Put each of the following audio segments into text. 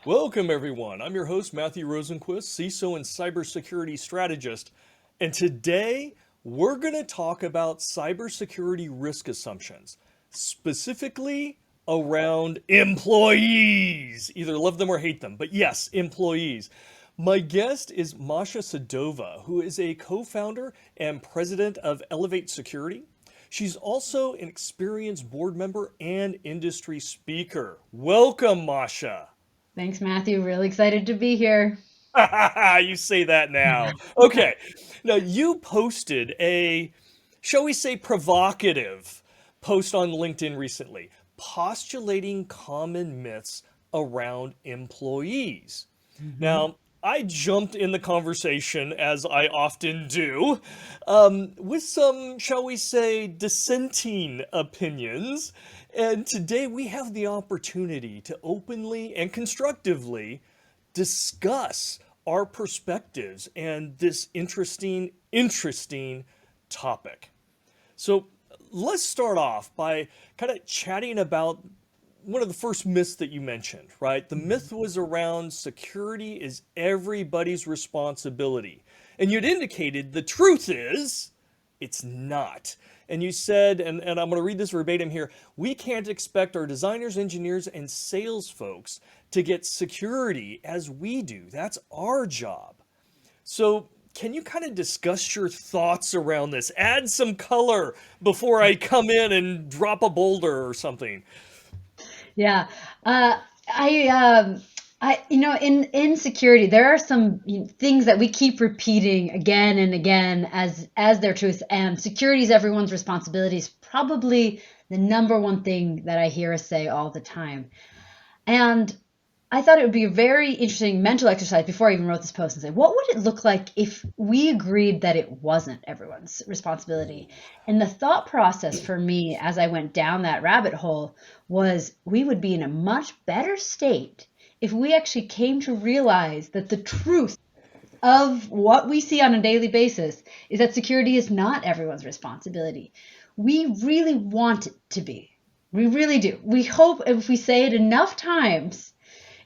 Welcome, everyone. I'm your host, Matthew Rosenquist, CISO and Cybersecurity Strategist. And today, we're going to talk about cybersecurity risk assumptions, specifically around employees. Either love them or hate them, but yes, employees. My guest is Masha Sedova, who is a co-founder and president of Elevate Security. She's also an experienced board member and industry speaker. Welcome, Masha. Thanks, Matthew. Really excited to be here. You say that now. Okay. Now, you posted a, shall we say, provocative post on LinkedIn recently, postulating common myths around employees. Mhm. Now, I jumped in the conversation, as I often do, with some, shall we say, dissenting opinions. And today we have the opportunity to openly and constructively discuss our perspectives and this interesting topic. So let's start off by kind of chatting about one of the first myths that you mentioned, right? The myth was around security is everybody's responsibility. And you'd indicated the truth is it's not. And you said, and I'm going to read this verbatim here, we can't expect our designers, engineers, and sales folks to get security as we do. That's our job. So, can you kind of discuss your thoughts around this? Add some color before I come in and drop a boulder or something. Yeah. Uh, I, in security, there are some things that we keep repeating again and again as their truth. And security is everyone's responsibility is probably the number one thing that I hear us say all the time. And I thought it would be a very interesting mental exercise before I even wrote this post and say, what would it look like if we agreed that it wasn't everyone's responsibility? And the thought process for me as I went down that rabbit hole was we would be in a much better state if we actually came to realize that the truth of what we see on a daily basis is that security is not everyone's responsibility. We really want it to be. We really do. We hope if we say it enough times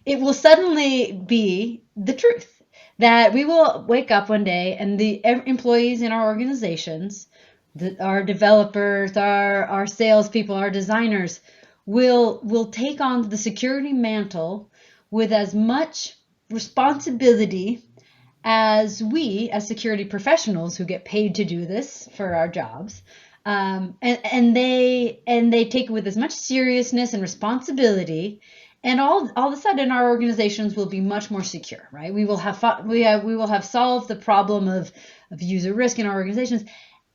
it will suddenly be the truth that we will wake up one day and the employees in our organizations, our developers, our salespeople, our designers will take on the security mantle with as much responsibility as we, as security professionals who get paid to do this for our jobs, and they take it with as much seriousness and responsibility, and all of a sudden our organizations will be much more secure, right? We will have solved the problem of user risk in our organizations,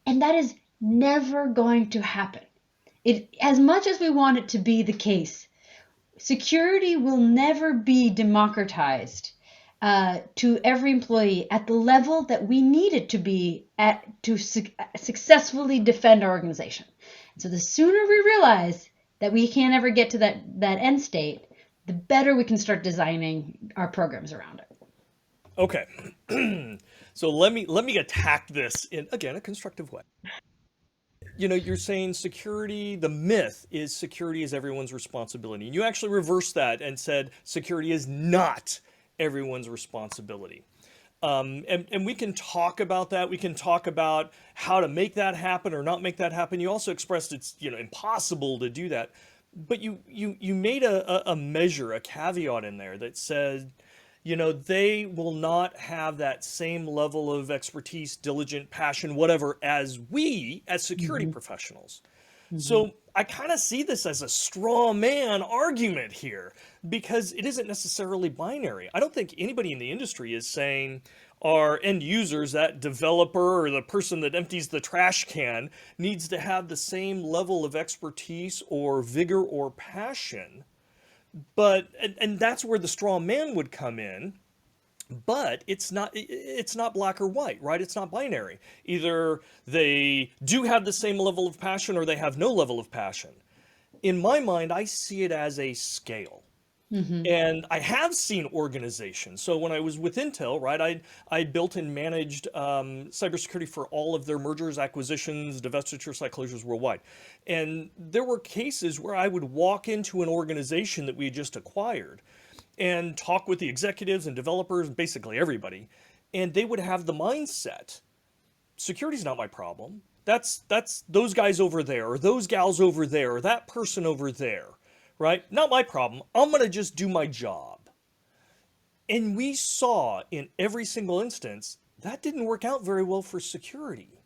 and that is never going to happen. It as much as we want it to be the case, security will never be democratized to every employee at the level that we need it to be at to successfully defend our organization. So the sooner we realize that we can't ever get to that end state, the better we can start designing our programs around it. Okay. So let me attack this in again a constructive way. You're saying security, the myth is security is everyone's responsibility. And you actually reversed that and said security is not everyone's responsibility. And we can talk about that. We can talk about how to make that happen or not make that happen. You also expressed it's impossible to do that. But you made a measure, a caveat in there that said, they will not have that same level of expertise, diligent passion, whatever, as we as security Mm-hmm. professionals. Mm-hmm. So I kind of see this as a straw man argument here because it isn't necessarily binary. I don't think anybody in the industry is saying our end users, that developer or the person that empties the trash can, needs to have the same level of expertise or vigor or passion. But and that's where the straw man would come in, but it's not black or white, right? It's not binary. Either they do have the same level of passion or they have no level of passion. In my mind, I see it as a scale. Mm-hmm. And I have seen organizations. So when I was with Intel, right, I built and managed cybersecurity for all of their mergers, acquisitions, divestitures, site closures worldwide. And there were cases where I would walk into an organization that we had just acquired, and talk with the executives and developers, basically everybody, and they would have the mindset, security's not my problem. That's those guys over there, or those gals over there, or that person over there, right? Not my problem. I'm going to just do my job. And we saw in every single instance that didn't work out very well for security.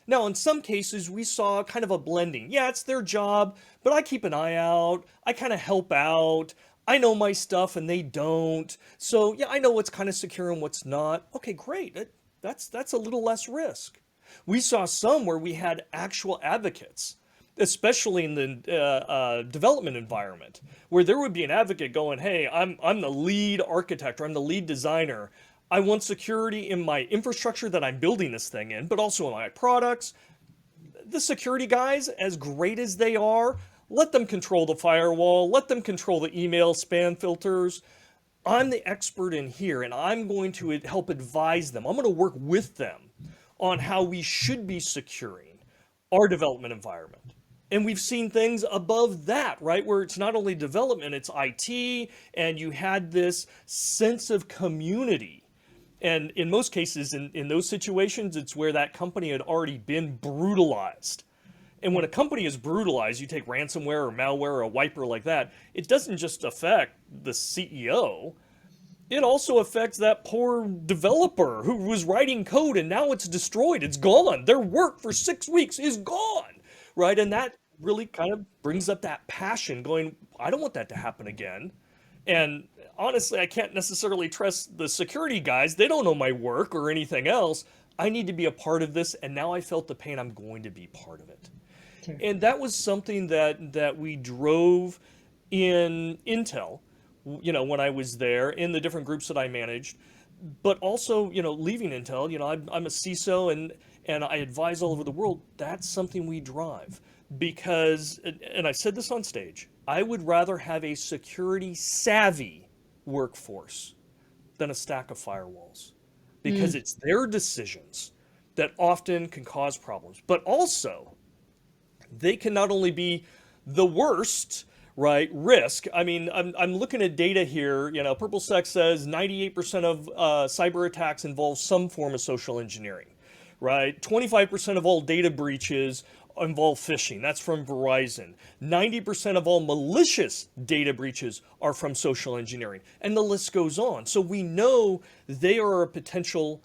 Now, in some cases, we saw kind of a blending. Yeah, it's their job, but I keep an eye out. I kind of help out. I know my stuff and they don't. So, yeah, I know what's kind of secure and what's not. Okay, great. That's a little less risk. We saw some where we had actual advocates, especially in the development environment, where there would be an advocate going, "Hey, I'm the lead architect or I'm the lead designer. I want security in my infrastructure that I'm building this thing in, but also in my products." The security guys, as great as they are, let them control the firewall, let them control the email spam filters. I'm the expert in here, and I'm going to help advise them. I'm going to work with them on how we should be securing our development environment. And we've seen things above that, right? Where it's not only development, it's IT, and you had this sense of community. And in most cases, in those situations, it's where that company had already been brutalized. And when a company is brutalized, you take ransomware or malware or a wiper like that, it doesn't just affect the CEO, it also affects that poor developer who was writing code and now it's destroyed. It's gone. Their work for 6 weeks is gone, right? And that really kind of brings up that passion going, I don't want that to happen again. And honestly, I can't necessarily trust the security guys. They don't know my work or anything else. I need to be a part of this. And now I felt the pain. I'm going to be part of it. Sure. And that was something that we drove in Intel, when I was there, in the different groups that I managed, but also, leaving Intel, I'm a CISO and I advise all over the world. That's something we drive because, and I said this on stage, I would rather have a security savvy workforce than a stack of firewalls because it's their decisions that often can cause problems, but also they can not only be the worst, right, risk. I mean, I'm looking at data here. PurpleSec says 98% of cyber attacks involve some form of social engineering, right? 25% of all data breaches involve phishing. That's from Verizon. 90% of all malicious data breaches are from social engineering. And the list goes on. So we know they are a potential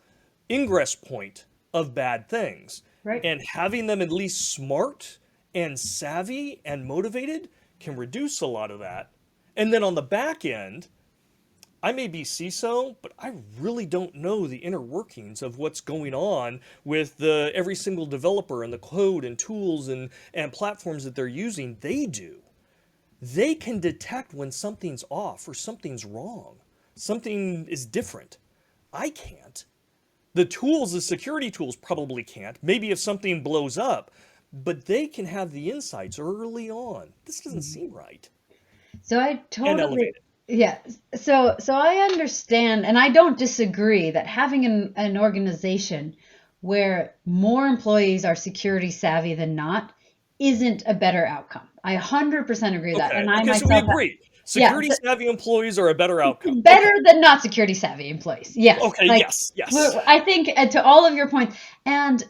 ingress point of bad things. Right. And having them at least smart and savvy and motivated can reduce a lot of that. And then on the back end, I may be CISO, but I really don't know the inner workings of what's going on with every single developer and the code and tools and platforms that they're using. They do. They can detect when something's off or something's wrong. Something is different. I can't. The security tools probably can't. Maybe if something blows up, but they can have the insights early on. This doesn't seem right. So I And totally, elevate it. yeah. So I understand, and I don't disagree that having an organization where more employees are security savvy than not isn't a better outcome. I 100% agree with that. Okay. And I Okay, so we myself, agree. yeah, Security savvy employees are a better outcome. better Okay. than not security savvy employees. Yes. Okay, Like, yes, yes. I think to all of your points, and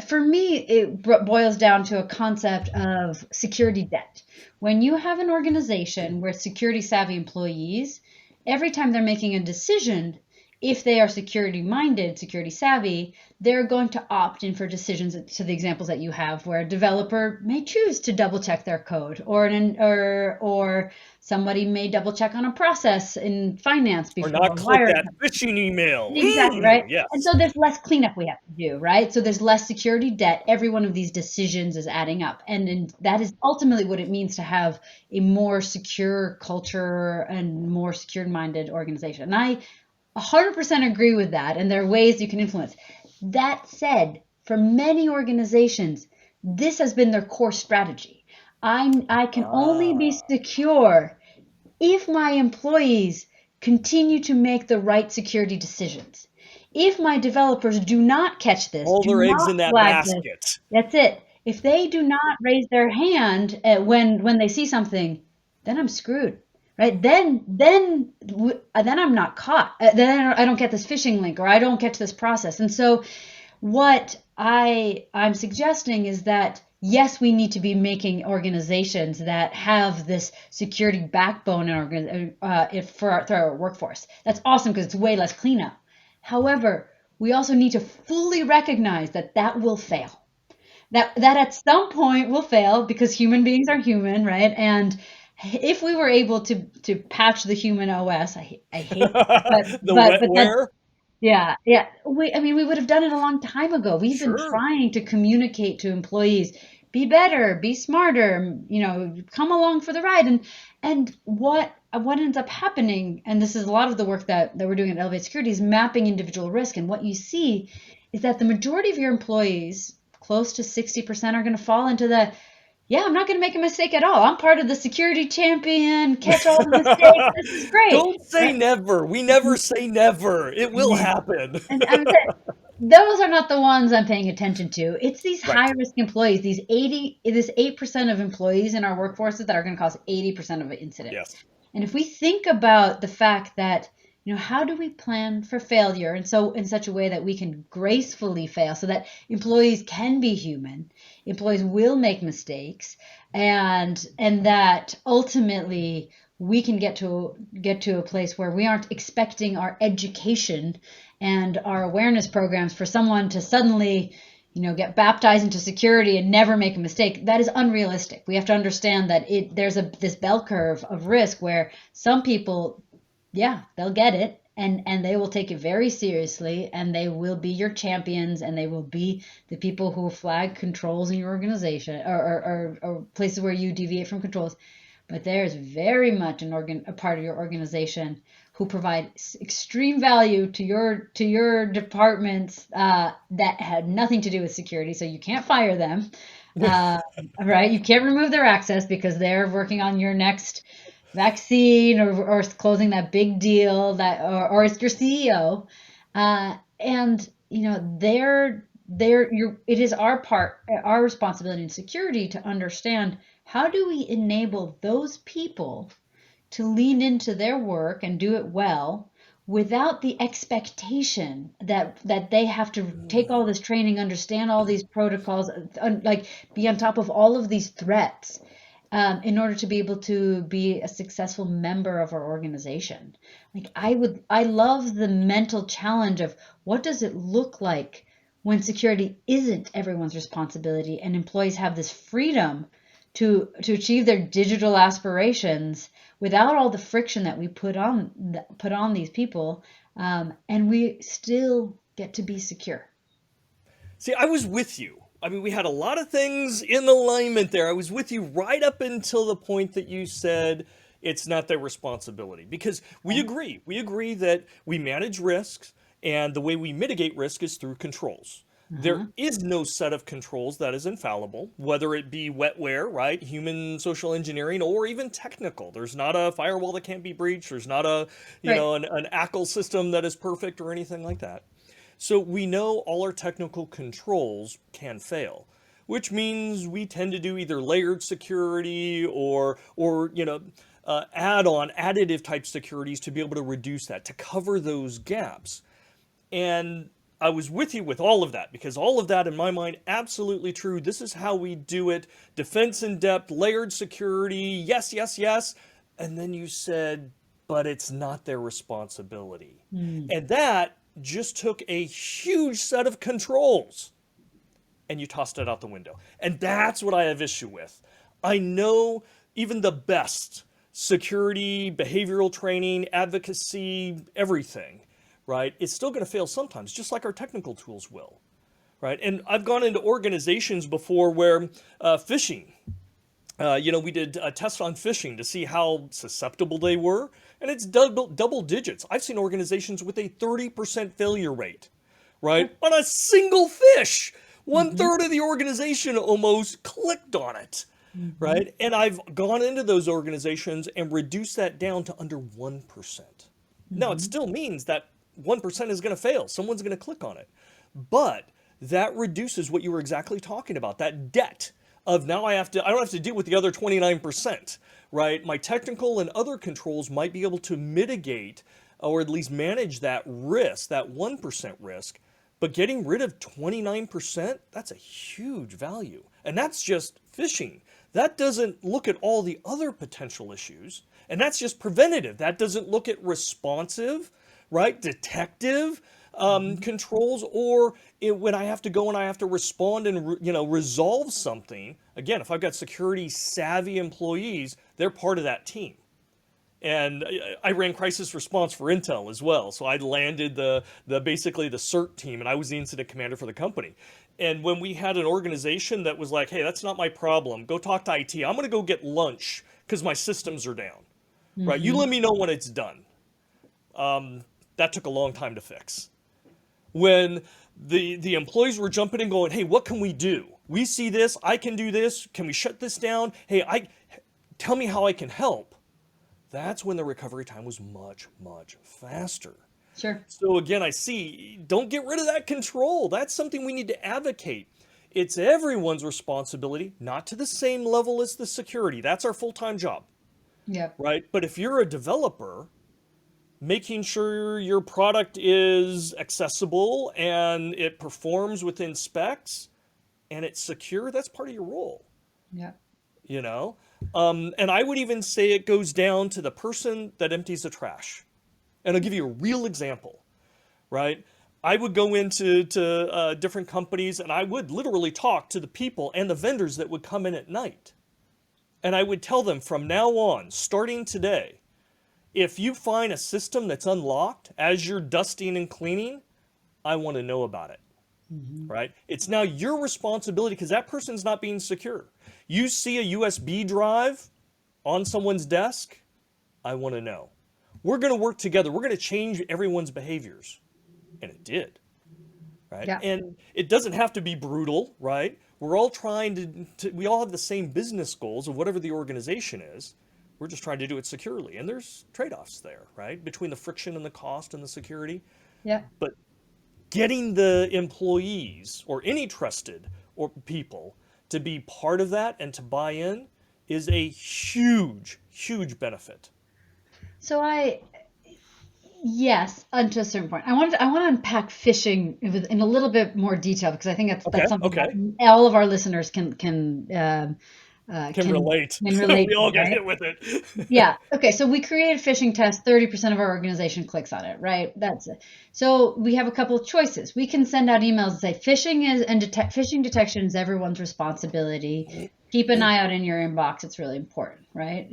for me, it boils down to a concept of security debt. When you have an organization where security savvy employees, every time they're making a decision, if they are security minded, security savvy, they're going to opt in for decisions to the examples that you have where a developer may choose to double check their code or somebody may double check on a process in finance Or before not a click wire. that phishing email. Exactly, right? And Yes. so there's less cleanup we have to do, right? So there's less security debt. Every one of these decisions is adding up. And that is ultimately what it means to have a more secure culture and more secure-minded organization. And I 100% agree with that. And there are ways you can influence. That said, for many organizations, this has been their core strategy. I can only be Ah. secure if my employees continue to make the right security decisions. If my developers do not catch this, All do their eggs not in that flag this, basket. that's it. If they do not raise their hand when they see something, then I'm screwed, right? Then I'm not caught. Then I don't get this phishing link, or I don't get to this process. And so what I'm suggesting is that yes, we need to be making organizations that have this security backbone for our workforce. That's awesome because it's way less cleanup. However, we also need to fully recognize that that will fail. That at some point will fail because human beings are human, right? And if we were able to patch the human OS, I hate that, The but that wetware? yeah, yeah. I mean, we would have done it a long time ago. We've been Sure. trying to communicate to employees, be better, be smarter, come along for the ride. And what ends up happening, and this is a lot of the work that we're doing at Elevate Security, is mapping individual risk. And what you see is that the majority of your employees, close to 60%, are going to fall into the, yeah, I'm not going to make a mistake at all. I'm part of the security champion, catch all the mistakes. This is great, Don't say right? never. We never say never. It will Yeah. happen. And those are not the ones I'm paying attention to. It's these Right. high risk employees, this 8% of employees in our workforces that are going to cause 80% of incidents. Yes. And if we think about the fact that, how do we plan for failure and so in such a way that we can gracefully fail so that employees can be human, employees will make mistakes, and that ultimately we can get to a place where we aren't expecting our education and our awareness programs for someone to suddenly get baptized into security and never make a mistake. That is unrealistic. We have to understand that there's this bell curve of risk where some people, yeah, they'll get it, and they will take it very seriously, and they will be your champions, and they will be the people who flag controls in your organization, or places where you deviate from controls. But there's very much a part of your organization who provide extreme value to your departments that had nothing to do with security. So you can't fire them, uh, right? You can't remove their access because they're working on your next vaccine, or closing that big deal, or it's your CEO, and it is our responsibility in security to understand how do we enable those people to lean into their work and do it well without the expectation that they have to take all this training, understand all these protocols, like be on top of all of these threats, in order to be able to be a successful member of our organization. Like I love the mental challenge of what does it look like when security isn't everyone's responsibility and employees have this freedom to achieve their digital aspirations without all the friction that we put on these people, and we still get to be secure. See, I was with you. I mean, we had a lot of things in alignment there. I was with you right up until the point that you said it's not their responsibility. Because we Okay. agree. We agree that we manage risks, and the way we mitigate risk is through controls. There Uh-huh. is no set of controls that is infallible, whether it be wetware, right, human social engineering, or even technical. There's not a firewall that can't be breached. There's not Right. an ACL system that is perfect or anything like that. So we know all our technical controls can fail, which means we tend to do either layered security or add on additive type securities to be able to reduce that, to cover those gaps. And I was with you with all of that because all of that in my mind absolutely true. This is how we do it. Defense in depth, layered security. Yes, yes, yes. And then you said, but it's not their responsibility. Mm. And that just took a huge set of controls and you tossed it out the window. And that's what I have issue with. I know even the best security, behavioral training, advocacy, everything, right? It's still going to fail sometimes, just like our technical tools will, right? And I've gone into organizations before where phishing, we did a test on phishing to see how susceptible they were, and it's double digits. I've seen organizations with a 30% failure rate, right? On a single fish. One Mm-hmm. third of the organization almost clicked on it, Mm-hmm. right? And I've gone into those organizations and reduced that down to under 1%. Now, it Mm-hmm. still means that 1% is going to fail. Someone's going to click on it. But that reduces what you were exactly talking about, that debt of now I don't have to deal with the other 29%, right? My technical and other controls might be able to mitigate or at least manage that risk, that 1% risk. But getting rid of 29%, that's a huge value. And that's just phishing. That doesn't look at all the other potential issues. And that's just preventative. That doesn't look at responsive, right? Detective controls, or when I have to go and I have to respond and resolve something. Again, if I've got security savvy employees, they're part of that team. And I ran crisis response for Intel as well. So I landed basically the CERT team, and I was the incident commander for the company. And when we had an organization that was like, hey, that's not my problem, go talk to IT. I'm going to go get lunch because my systems are down. Right? You let me know when it's done. That took a long time to fix. When the employees were jumping in going, hey, what can we do? We see this. I can do this. Can we shut this down? Hey, tell me how I can help. That's when the recovery time was much, much faster. Sure. So again, I see, don't get rid of that control. That's something we need to advocate. It's everyone's responsibility, not to the same level as the security. That's our full-time job. Yeah. Right? But if you're a developer, making sure your product is accessible and it performs within specs and it's secure, that's part of your role. Yeah. And I would even say it goes down to the person that empties the trash. And I'll give you a real example, right? I would go into different companies and I would literally talk to the people and the vendors that would come in at night. And I would tell them from now on, starting today, if you find a system that's unlocked as you're dusting and cleaning, I want to know about it. Right? It's now your responsibility because that person's not being secure. You see a USB drive on someone's desk, I want to know. We're going to work together. We're going to change everyone's behaviors. And it did. Right? Yeah. And it doesn't have to be brutal, right? We're all trying we all have the same business goals of whatever the organization is. We're just trying to do it securely. And there's trade-offs there, right? Between the friction and the cost and the security. Yeah. But getting the employees or any trusted or people to be part of that and to buy in is a huge, huge benefit. So yes, unto a certain point. I want to unpack phishing in a little bit more detail because I think that's something that all of our listeners can relate. Can relate. We all to, get right? hit with it. Yeah. Okay. So we create a phishing test. 30% of our organization clicks on it, right? That's it. So we have a couple of choices. We can send out emails and say phishing detection is everyone's responsibility. Keep an eye out in your inbox. It's really important, right?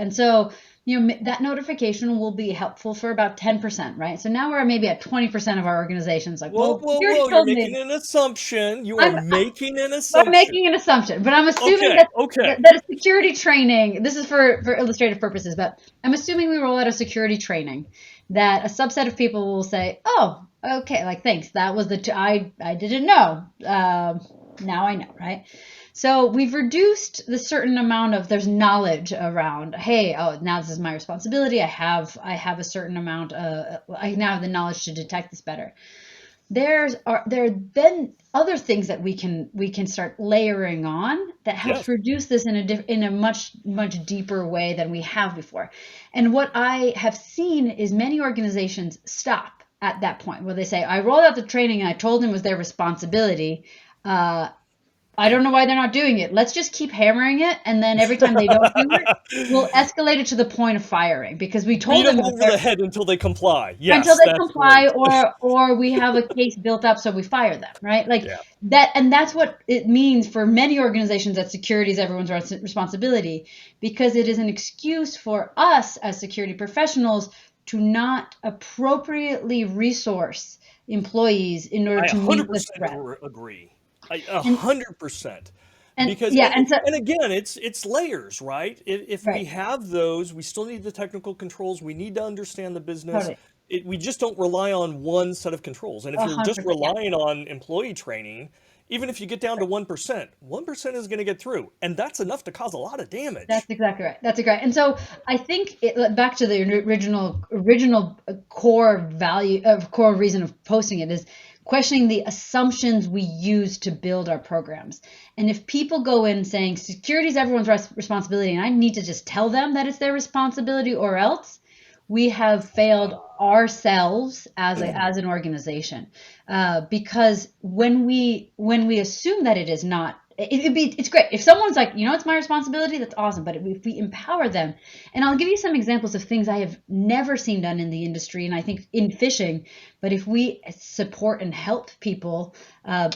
So that notification will be helpful for about 10%, right? So now we're maybe at 20% of our organizations. Like, whoa, you're making an assumption. You are making an assumption. I'm making an assumption, but I'm assuming that a security training, this is for illustrative purposes, but I'm assuming we roll out a security training that a subset of people will say, oh, okay, like, thanks. That was I didn't know. Now I know, right? So we've reduced the certain amount of there's knowledge around, hey, now this is my responsibility. I have a certain amount I now have the knowledge to detect this better. There have been other things that we can start layering on that helps reduce this in a much deeper way than we have before. And what I have seen is many organizations stop at that point where they say, I rolled out the training and I told them it was their responsibility. I don't know why they're not doing it. Let's just keep hammering it, and then every time they don't do it, we'll escalate it to the point of firing because we told them over the head until they comply. Yes, until they comply, or we have a case built up, so we fire them, right? That, and that's what it means for many organizations that security is everyone's responsibility because it is an excuse for us as security professionals to not appropriately resource employees in order to meet the threat. 100% agree. 100%. Because and again, it's layers, right? If we have those, we still need the technical controls. We need to understand the business. Totally. We just don't rely on one set of controls. And if you're just relying on employee training, even if you get down to 1% is going to get through, and that's enough to cause a lot of damage. That's exactly right. And so I think back to the original core value of core reason of posting it is questioning the assumptions we use to build our programs. And if people go in saying security is everyone's responsibility, and I need to just tell them that it's their responsibility or else, we have failed ourselves as an organization. Because when we assume that it is not, it's great if someone's like, it's my responsibility, that's awesome. But if we empower them, and I'll give you some examples of things I have never seen done in the industry, and I think in phishing, but if we support and help people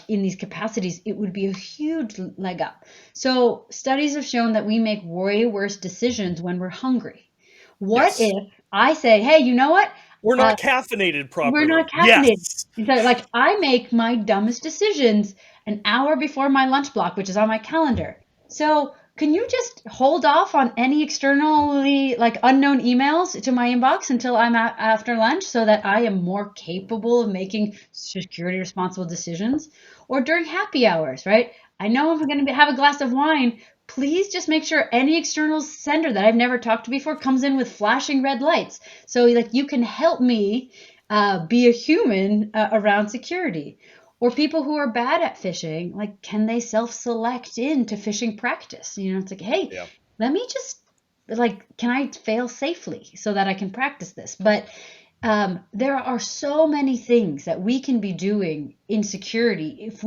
in these capacities, it would be a huge leg up. So studies have shown that we make way worse decisions when we're hungry. What Yes. if I say, hey, you know what? We're not caffeinated We're properly. not caffeinated. Yes. So, like, I make my dumbest decisions an hour before my lunch block, which is on my calendar. So can you just hold off on any externally, like, unknown emails to my inbox until I'm after lunch so that I am more capable of making security responsible decisions? Or during happy hours, right? I know I'm going to have a glass of wine. Please just make sure any external sender that I've never talked to before comes in with flashing red lights. So, like, you can help me be a human around security. Or people who are bad at phishing, like, can they self-select into phishing practice? It's like, hey, Yeah. let me just, like, can I fail safely so that I can practice this? But there are so many things that we can be doing in security if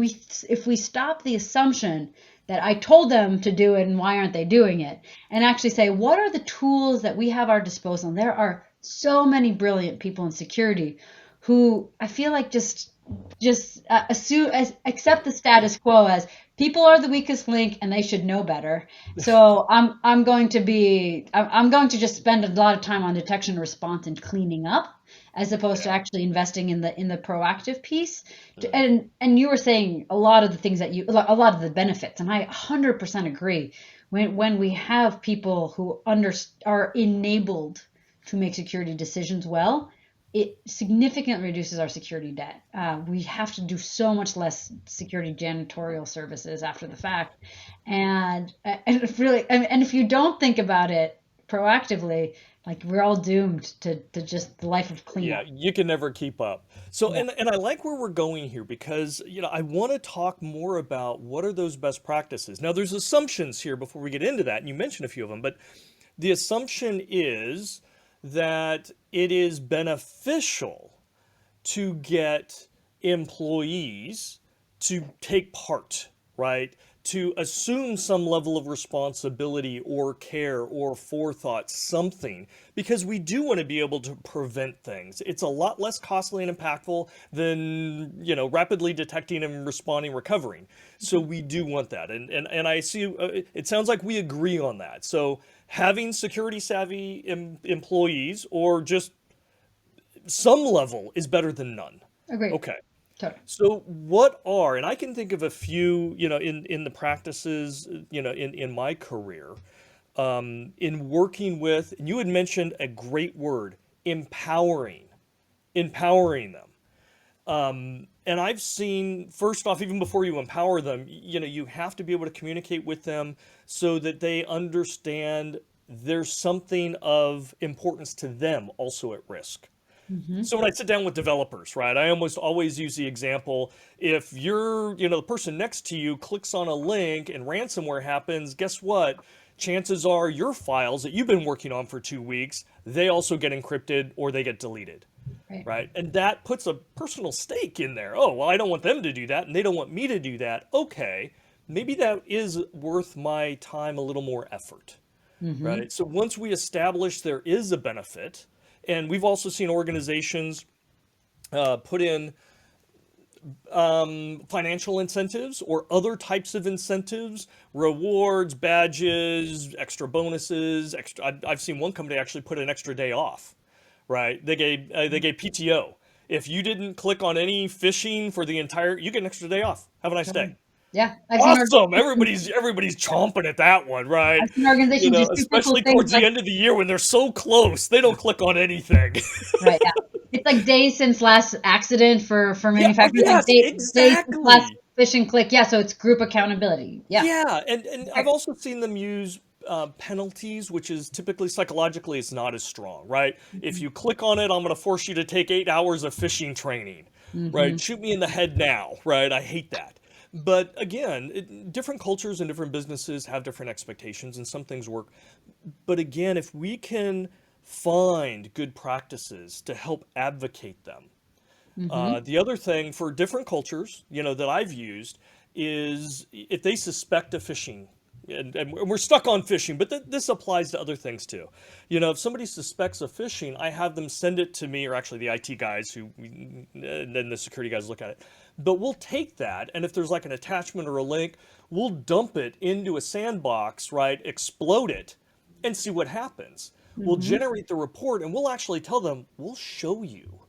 we stop the assumption that I told them to do it and why aren't they doing it, and actually say, what are the tools that we have at our disposal? And there are so many brilliant people in security who I feel like just accept the status quo as people are the weakest link and they should know better. So I'm going to just spend a lot of time on detection and response and cleaning up, as opposed to actually investing in the proactive piece. And you were saying a lot of the things a lot of the benefits, and I 100% agree. When we have people who are enabled to make security decisions well, it significantly reduces our security debt. We have to do so much less security janitorial services after the fact, and if you don't think about it proactively, like, we're all doomed to just the life of Yeah, cleanup. you can never keep up. So, Yeah. and I like where we're going here because, I want to talk more about what are those best practices. Now, there's assumptions here before we get into that, and you mentioned a few of them, but the assumption is that it is beneficial to get employees to take part, right? To assume some level of responsibility or care or forethought, something, because we do want to be able to prevent things. It's a lot less costly and impactful than, rapidly detecting and responding, recovering. So we do want that. And I see, it sounds like we agree on that. So having security savvy employees, or just some level, is better than none. Agreed. Okay. Totally. So what are, and I can think of a few, in the practices, in my career, in working with, and you had mentioned a great word, empowering them. And I've seen, first off, even before you empower them, you have to be able to communicate with them so that they understand there's something of importance to them also at risk. Mm-hmm. So when I sit down with developers, right, I almost always use the example, if the person next to you clicks on a link and ransomware happens, guess what? Chances are your files that you've been working on for 2 weeks, they also get encrypted or they get deleted, Right. right? And that puts a personal stake in there. Oh, well, I don't want them to do that and they don't want me to do that. Okay, maybe that is worth my time, a little more effort, Mm-hmm. right? So once we establish there is a benefit, and we've also seen organizations put in financial incentives or other types of incentives, rewards, badges, extra bonuses. I've seen one company actually put an extra day off, right? They gave PTO. If you didn't click on any phishing for the entire, you get an extra day off. Have a nice day. Totally. Yeah, Awesome. Everybody's chomping at that one, right? I've seen organizations just do simple Especially things towards the like, end of the year when they're so close, they don't click on anything. right, yeah. It's like days since last accident for Yeah, oh, manufacturers, like yes, days since last exactly. phishing click. Yeah, so it's group accountability. Yeah. Yeah, and I've Right. also seen them use penalties, which is typically psychologically it's not as strong, right? If Mhm. you click on it, I'm going to force you to take 8 hours of phishing training. right? Mm-hmm. Shoot me in the head now, right? I hate that. But again, different cultures and different businesses have different expectations, and some things work. But again, if we can find good practices to help advocate them. Mm-hmm. The other thing for different cultures, that I've used is if they suspect a phishing, and we're stuck on phishing, but this applies to other things too. If somebody suspects a phishing, I have them send it to me, or actually the IT guys and then the security guys look at it. But we'll take that, and if there's like an attachment or a link, we'll dump it into a sandbox, right? Explode it, and see what happens. We'll Mm-hmm. generate the report, and we'll actually tell them, we'll show you.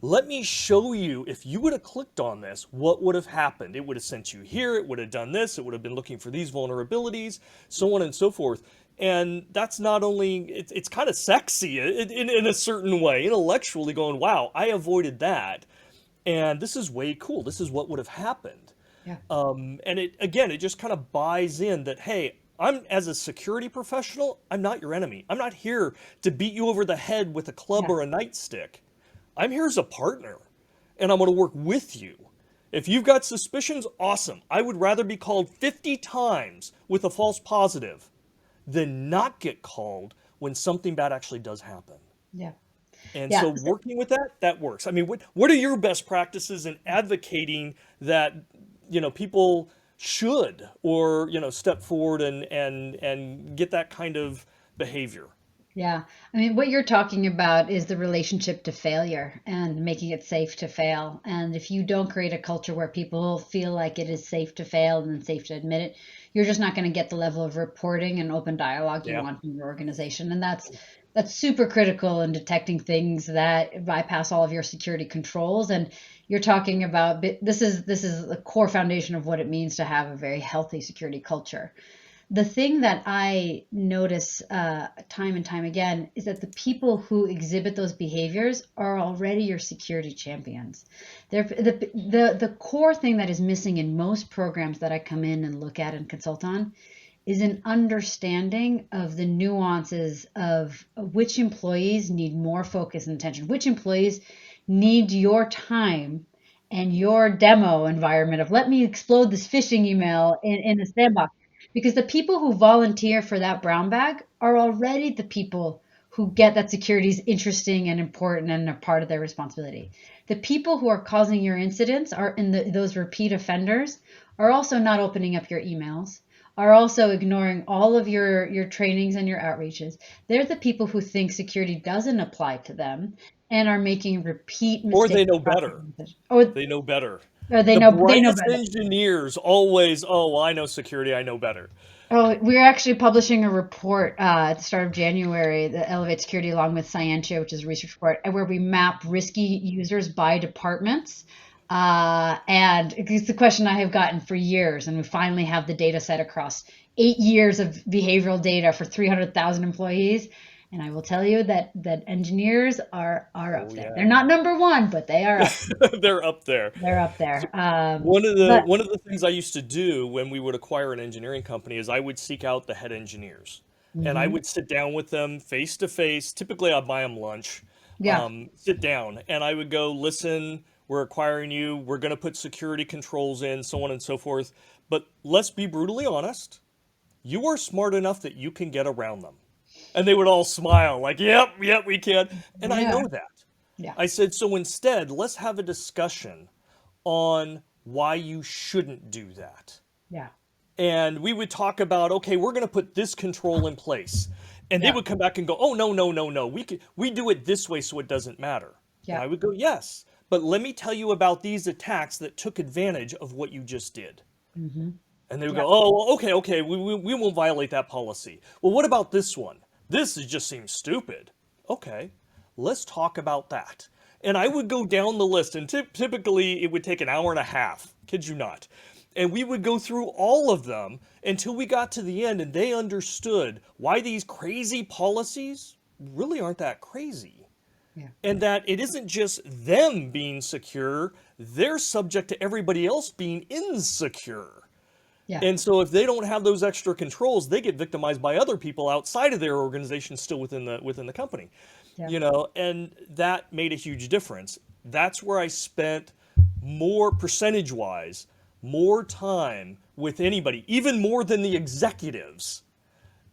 Let me show you, if you would have clicked on this, what would have happened. It would have sent you here, it would have done this, it would have been looking for these vulnerabilities, so on and so forth. And that's not only, it's kind of sexy in a certain way, intellectually going, wow, I avoided that. And this is way cool. This is what would have happened. Yeah. And it just kind of buys in that, hey, as a security professional, I'm not your enemy. I'm not here to beat you over the head with a club Yeah. or a nightstick. I'm here as a partner, and I'm going to work with you. If you've got suspicions, awesome. I would rather be called 50 times with a false positive than not get called when something bad actually does happen. Yeah. And Yeah. so working with that works. I mean, what are your best practices in advocating that, people should, or, step forward and get that kind of behavior? Yeah. I mean, what you're talking about is the relationship to failure and making it safe to fail. And if you don't create a culture where people feel like it is safe to fail and safe to admit it, you're just not going to get the level of reporting and open dialogue you Yeah. want from your organization. And that's super critical in detecting things that bypass all of your security controls. And you're talking about this is the core foundation of what it means to have a very healthy security culture. The thing that I notice time and time again is that the people who exhibit those behaviors are already your security champions. The core thing that is missing in most programs that I come in and look at and consult on is an understanding of the nuances of which employees need more focus and attention, which employees need your time and your demo environment of let me explode this phishing email in a sandbox. Because the people who volunteer for that brown bag are already the people who get that security is interesting and important and a part of their responsibility. The people who are causing your incidents are those repeat offenders are also not opening up your emails, are also ignoring all of your trainings and your outreaches. They're the people who think security doesn't apply to them and are making repeat Or they mistakes. know better. Or, They know better. or The they know brightest better. engineers always, oh, well, I know security, I know better. Oh, we're actually publishing a report at the start of January, the Elevate Security, along with Scientia, which is a research report, where we map risky users by departments. And it's the question I have gotten for years, and we finally have the data set across 8 years of behavioral data for 300,000 employees. And I will tell you that engineers are up Oh there. They're yeah. not number one, but they are up. They're up there. They're up So there. one But of the things I used to do when we would acquire an engineering company is I would seek out the head engineers, and I mhm, would sit down with them face to face. Typically, I'd buy them lunch, yeah, sit down, and I would go, listen, we're acquiring you. We're going to put security controls in, so on and so forth. But let's be brutally honest. You are smart enough that you can get around them. And they would all smile like, yep, yep, we can. And I yeah, know that. yeah, I said, so instead, let's have a discussion on why you shouldn't do that. yeah, And we would talk about, okay, we're going to put this control in place. And they yeah, would come back and go, oh, no, no, no, no. We do it this way so it doesn't matter. And yeah. I would go, yes, but let me tell you about these attacks that took advantage of what you just did. hmm And they would Yeah. go, oh, well, okay, okay, we won't violate that policy. Well, what about this one? Just seems stupid. Okay, let's talk about that. And I would go down the list, and typically it would take an hour and a half, kid you not. And we would go through all of them until we got to the end and they understood why these crazy policies really aren't that crazy. Yeah. And that it isn't just them being secure, they're subject to everybody else being insecure. Yeah. And so if they don't have those extra controls, they get victimized by other people outside of their organization, still within the company. Yeah. And that made a huge difference. That's where I spent more percentage wise, more time with anybody, even more than the executives,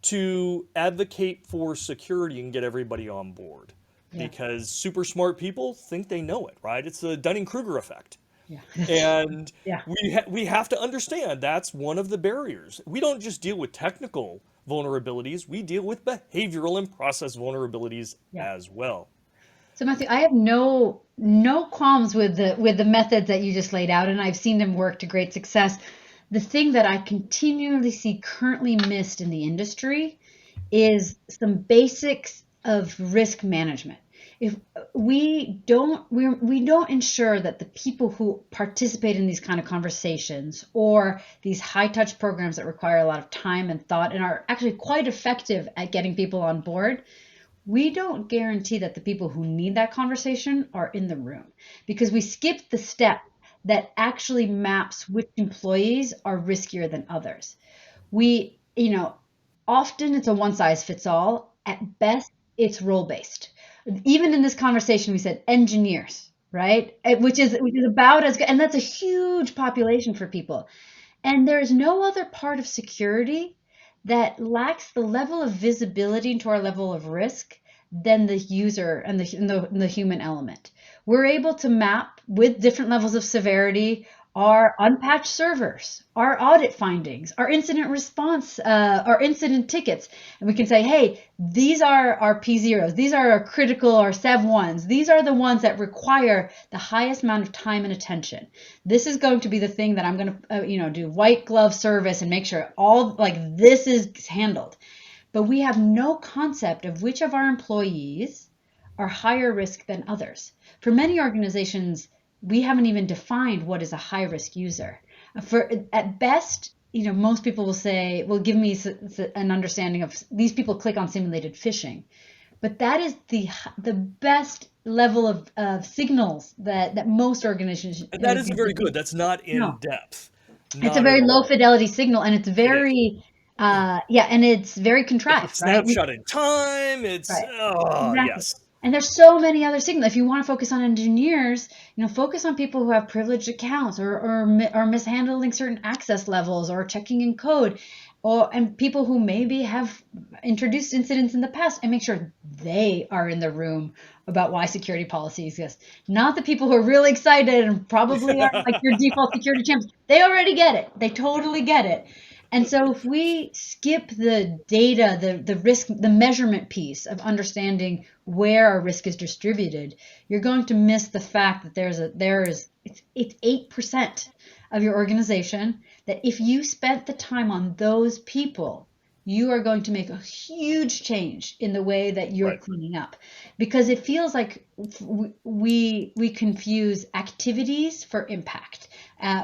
to advocate for security and get everybody on board. Yeah. Because super smart people think they know it, right? It's the Dunning-Kruger effect. Yeah. And Yeah. we have to understand that's one of the barriers. We don't just deal with technical vulnerabilities, we deal with behavioral and process vulnerabilities Yeah. as well. So Matthew, I have no qualms with the methods that you just laid out, and I've seen them work to great success. The thing that I continually see currently missed in the industry is some basics of risk management. If we don't ensure that the people who participate in these kind of conversations or these high touch programs that require a lot of time and thought and are actually quite effective at getting people on board, we don't guarantee that the people who need that conversation are in the room, because we skip the step that actually maps which employees are riskier than others. We, often it's a one size fits all. At best, it's role based. Even in this conversation, we said engineers, right? Which is about as good, and that's a huge population for people. And there is no other part of security that lacks the level of visibility into our level of risk than the user and the human element. We're able to map with different levels of severity our unpatched servers, our audit findings, our incident response, our incident tickets. And we can say, hey, these are our P0s, these are our critical, our SEV1s, these are the ones that require the highest amount of time and attention. This is going to be the thing that I'm going to, do white glove service and make sure all like this is handled. But we have no concept of which of our employees are higher risk than others. For many organizations, we haven't even defined what is a high risk user. For at best, most people will give me an understanding of these people click on simulated phishing, but that is the best level of signals that most organizations. And that isn't very good. That's not in No, depth. it's a Not at very low all. fidelity signal, and it's It is. very yeah, and it's very It's a contrived, right? snapshot in time. It's, Right. oh, Exactly. yes. And there's so many other signals. If you want to focus on engineers, focus on people who have privileged accounts or mishandling certain access levels or checking in code, and people who maybe have introduced incidents in the past, and make sure they are in the room about why security policy exists. Not the people who are really excited and probably are like your default security champs. They already get it. They totally get it. And so if we skip the data, the risk, the measurement piece of understanding where our risk is distributed, you're going to miss the fact that it's 8% of your organization, that if you spent the time on those people, you are going to make a huge change in the way that you're Right. cleaning up. Because it feels like we confuse activities for impact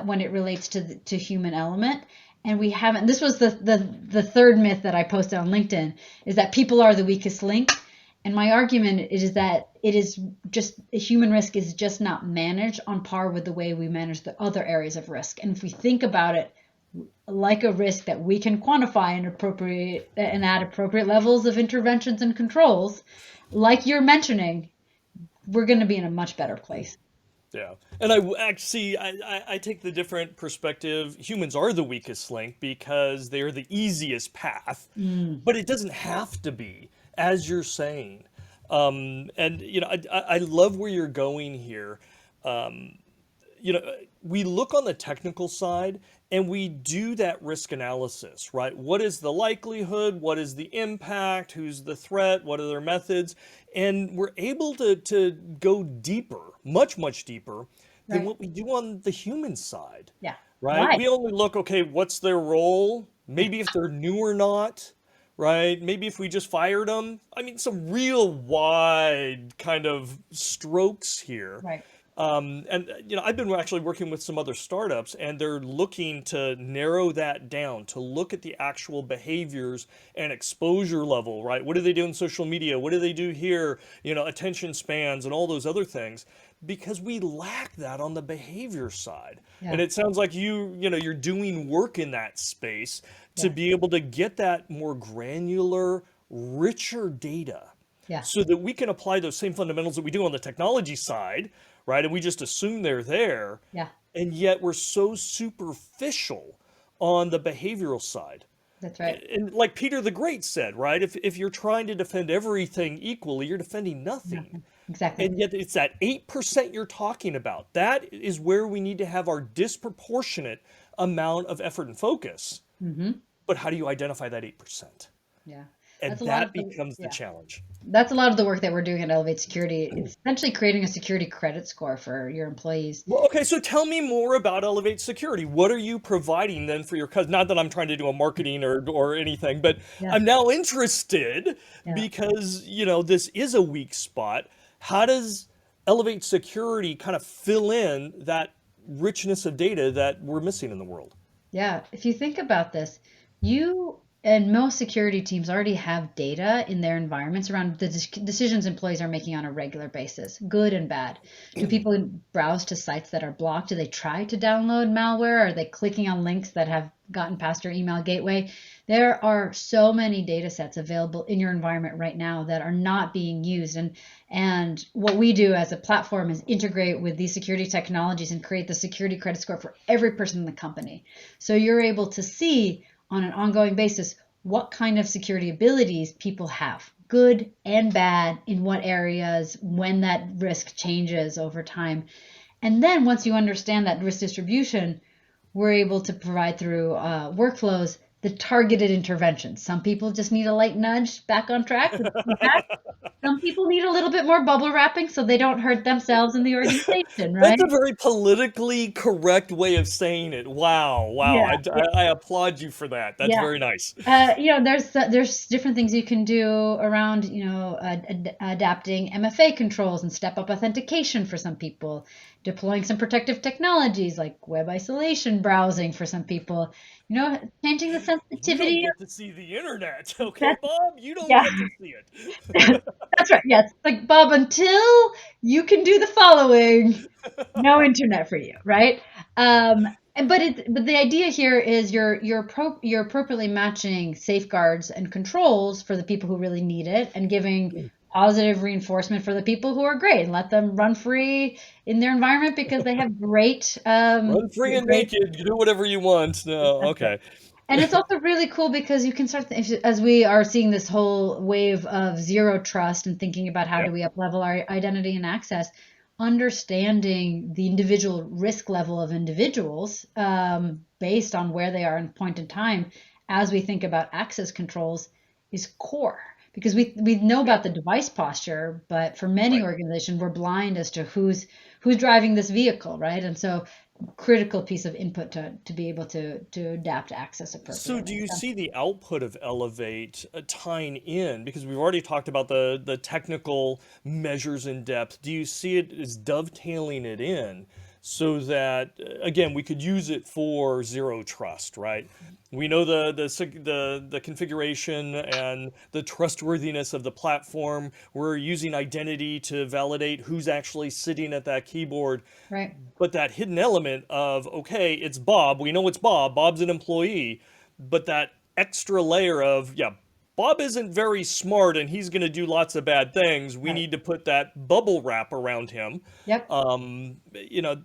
when it relates to human element. And we haven't. This was the third myth that I posted on LinkedIn, is that people are the weakest link. And my argument is that it is just human risk is just not managed on par with the way we manage the other areas of risk. And if we think about it like a risk that we can quantify and add appropriate levels of interventions and controls, like you're mentioning, we're going to be in a much better place. Yeah. And I take the different perspective. Humans are the weakest link because they are the easiest path, Mm, but it doesn't have to be, as you're saying. And, I love where you're going here. you know, we look on the technical side and we do that risk analysis, right? What is the likelihood? What is the impact? Who's the threat? What are their methods? And we're able to go deeper, much, much deeper than right. what we do on the human side, Yeah. right? Why? We only look, okay, what's their role? Maybe if they're new or not, right? Maybe if we just fired them. I mean, some real wide kind of strokes here. Right. And I've been actually working with some other startups, and they're looking to narrow that down to look at the actual behaviors and exposure level, right? What do they do in social media? What do they do here? Attention spans and all those other things, because we lack that on the behavior side. And Yeah. it sounds like you're doing work in that space to Yeah. be able to get that more granular, richer data. Yeah. so that we can apply those same fundamentals that we do on the technology side, right? And we just assume they're there, Yeah. and yet we're so superficial on the behavioral side. That's right. And like Peter the Great said, right? If you're trying to defend everything equally, you're defending nothing. Nothing. Exactly. And yet it's that 8% you're talking about. That is where we need to have our disproportionate amount of effort and focus. Hmm. But how do you identify that 8%? Yeah. And That's a lot that of the, becomes the yeah. challenge. That's a lot of the work that we're doing at Elevate Security. It's essentially creating a security credit score for your employees. Well, okay, so tell me more about Elevate Security. What are you providing then for your customers? Not that I'm trying to do a marketing or anything, but Yeah. I'm now interested Yeah. because, this is a weak spot. How does Elevate Security kind of fill in that richness of data that we're missing in the world? Yeah, if you think about this, you and most security teams already have data in their environments around the decisions employees are making on a regular basis, good and bad. Do people browse to sites that are blocked? Do they try to download malware? Are they clicking on links that have gotten past your email gateway? There are so many data sets available in your environment right now that are not being used. And what we do as a platform is integrate with these security technologies and create the security credit score for every person in the company. So you're able to see on an ongoing basis what kind of security abilities people have, good and bad, in what areas, when that risk changes over time. And then once you understand that risk distribution, we're able to provide through workflows the targeted interventions. Some people just need a light nudge back on track with feedback. Some people need a little bit more bubble wrapping so they don't hurt themselves in the organization, right? That's a very politically correct way of saying it. Wow, wow. Yeah, yeah, I applaud you for that. That's yeah. very nice. There's different things you can do around, adapting MFA controls and step up authentication for some people, deploying some protective technologies like web isolation browsing for some people, changing the You don't sensitivity get of to see the internet, okay, that. Bob? You don't Yeah, get to see it. that's right. Yes, like Bob, until you can do the following, no internet for you, right? But the idea here is you're appropriately matching safeguards and controls for the people who really need it, and giving positive reinforcement for the people who are great, and let them run free in their environment because they have Run free and great. naked. You do whatever you want. No, That's right. okay. And it's also really cool because you can start, as we are seeing this whole wave of zero trust and thinking about how Yeah. do we up level our identity and access, understanding the individual risk level of individuals based on where they are in point in time as we think about access controls is core. Because we know Yeah. about the device posture, but for many Right. organizations, we're blind as to who's driving this vehicle, right? And so critical piece of input to be able to adapt access So do appropriately. you So, see the output of Elevate tying in? Because we've already talked about the technical measures in depth. Do you see it as dovetailing it in so that again we could use it for zero trust, right? We know the configuration and the trustworthiness of the platform. We're using identity to validate who's actually sitting at that keyboard. right, But that hidden element of, okay, it's Bob, we know it's Bob, Bob's an employee, but that extra layer of, yeah, Bob isn't very smart and he's going to do lots of bad things. We right. need to put that bubble wrap around him. Yep. You know,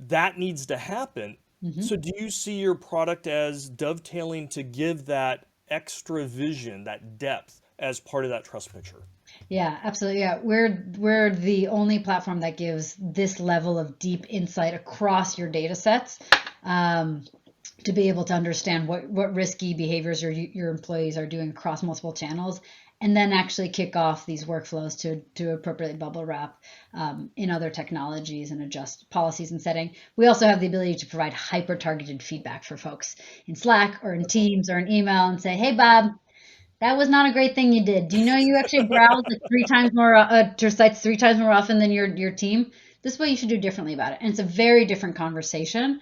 that needs to happen. Hmm. So do you see your product as dovetailing to give that extra vision, that depth as part of that trust picture? Yeah, absolutely. Yeah, we're the only platform that gives this level of deep insight across your data sets, um, to be able to understand what risky behaviors your employees are doing across multiple channels, and then actually kick off these workflows to appropriately bubble wrap in other technologies and adjust policies and setting. We also have the ability to provide hyper targeted feedback for folks in Slack or in Teams or in email and say, "Hey, Bob, that was not a great thing you did. Do you know you actually browse like three times more to sites three times more often than your team? This is what you should do differently about it." And it's a very different conversation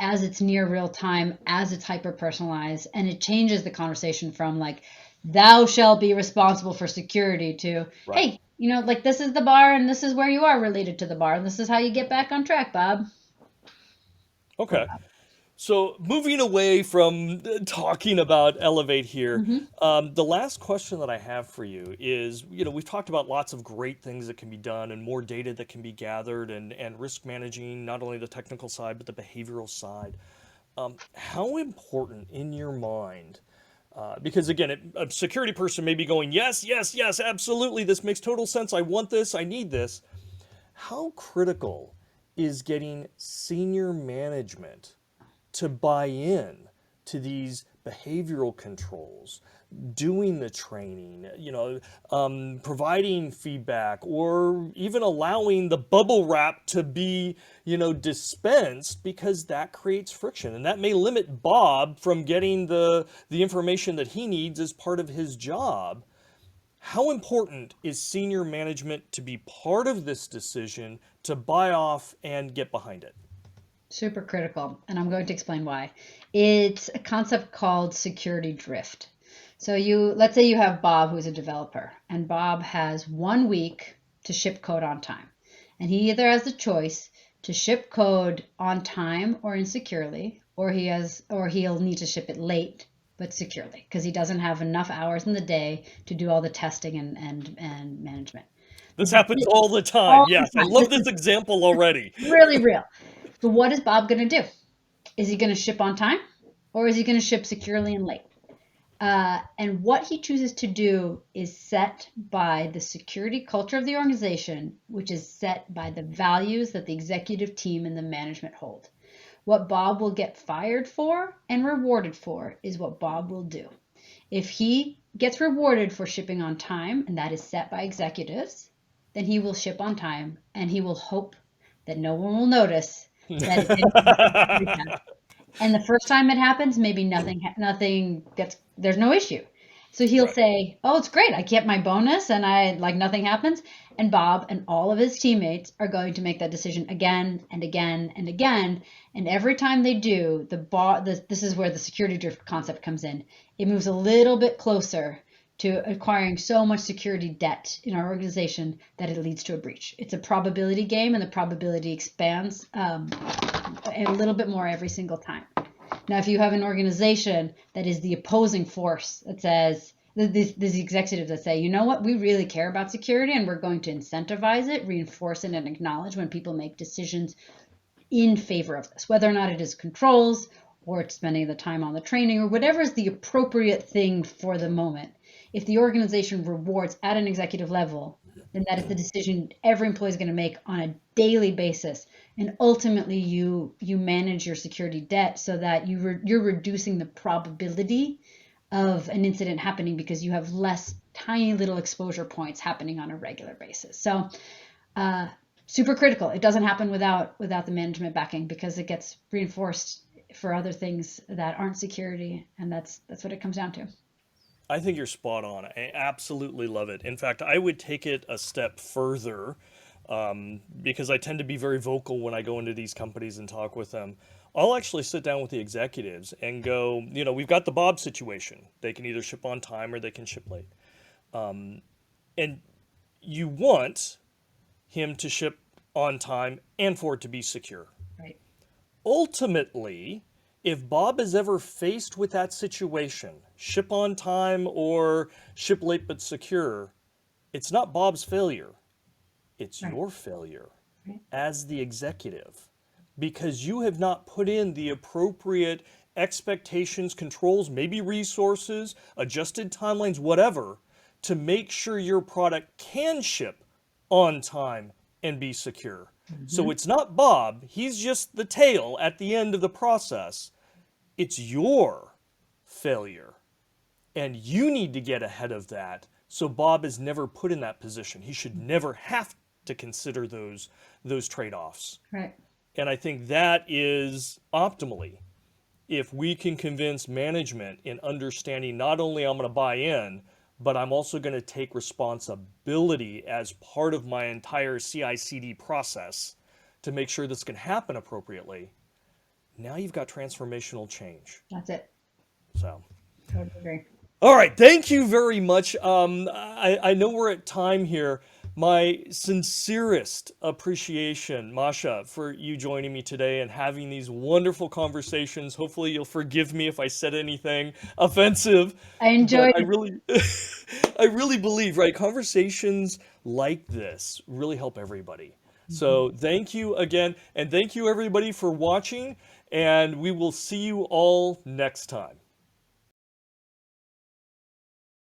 as it's near real time, as it's hyper personalized, and it changes the conversation from like "thou shalt be responsible for security" to Right. "hey, like this is the bar and this is where you are related to the bar and this is how you get back on track, Bob." Poor Okay. Bob. So moving away from talking about Elevate here, Hmm. the last question that I have for you is, we've talked about lots of great things that can be done and more data that can be gathered and risk managing, not only the technical side, but the behavioral side. How important in your mind, because again, a security person may be going, yes, yes, yes, absolutely, this makes total sense, I want this, I need this. How critical is getting senior management to buy in to these behavioral controls, doing the training, providing feedback, or even allowing the bubble wrap to be, dispensed because that creates friction, and that may limit Bob from getting the information that he needs as part of his job. How important is senior management to be part of this decision to buy off and get behind it? Super critical, and I'm going to explain why. It's a concept called security drift. So let's say you have Bob, who's a developer, and Bob has 1 week to ship code on time. And he either has the choice to ship code on time or insecurely, or he'll need to ship it late but securely because he doesn't have enough hours in the day to do all the testing and management. This happens all the time. All the Yes, I time. love This this is example already. really real. So what is Bob going to do? Is he going to ship on time or is he going to ship securely and late? And what he chooses to do is set by the security culture of the organization, which is set by the values that the executive team and the management hold. What Bob will get fired for and rewarded for is what Bob will do. If he gets rewarded for shipping on time, and that is set by executives, then he will ship on time and he will hope that no one will notice that it didn't. And the first time it happens, maybe nothing gets, there's no issue. So he'll Right. say, "Oh, it's great. I get my bonus and I like nothing happens." And Bob and all of his teammates are going to make that decision again and again and again. And every time they do, this is where the security drift concept comes in. It moves a little bit closer to acquiring so much security debt in our organization that it leads to a breach. It's a probability game, and the probability expands a little bit more every single time. Now, if you have an organization that is the opposing force that says, these executives that say, you know what, we really care about security and we're going to incentivize it, reinforce it, and acknowledge when people make decisions in favor of this, whether or not it is controls or it's spending the time on the training or whatever is the appropriate thing for the moment. If the organization rewards at an executive level, then that is the decision every employee is going to make on a daily basis. And ultimately, you manage your security debt so that you're reducing the probability of an incident happening because you have less tiny little exposure points happening on a regular basis. So super critical. It doesn't happen without the management backing because it gets reinforced for other things that aren't security, and that's what it comes down to. I think you're spot on. I absolutely love it. In fact, I would take it a step further, because I tend to be very vocal when I go into these companies and talk with them. I'll actually sit down with the executives and go, we've got the Bob situation. They can either ship on time or they can ship late. And you want him to ship on time and for it to be secure. Right. Ultimately, if Bob is ever faced with that situation, ship on time or ship late but secure, it's not Bob's failure. It's Right. your failure Right. as the executive because you have not put in the appropriate expectations, controls, maybe resources, adjusted timelines, whatever, to make sure your product can ship on time and be secure. So Mm-hmm. it's not Bob, he's just the tail at the end of the process. It's your failure. And you need to get ahead of that so Bob is never put in that position. He should never have to consider those trade-offs. Right. And I think that is optimally if we can convince management in understanding not only I'm going to buy in, but I'm also going to take responsibility as part of my entire CI/CD process to make sure this can happen appropriately. Now you've got transformational change. That's it. So, Totally agree. all right, thank you very much. I know we're at time here, My sincerest appreciation, Masha, for you joining me today and having these wonderful conversations. Hopefully, you'll forgive me if I said anything offensive, I but enjoyed I it. really, I really believe, right? Conversations like this really help everybody. Mhm. So, thank you again, and thank you everybody for watching, and we will see you all next time.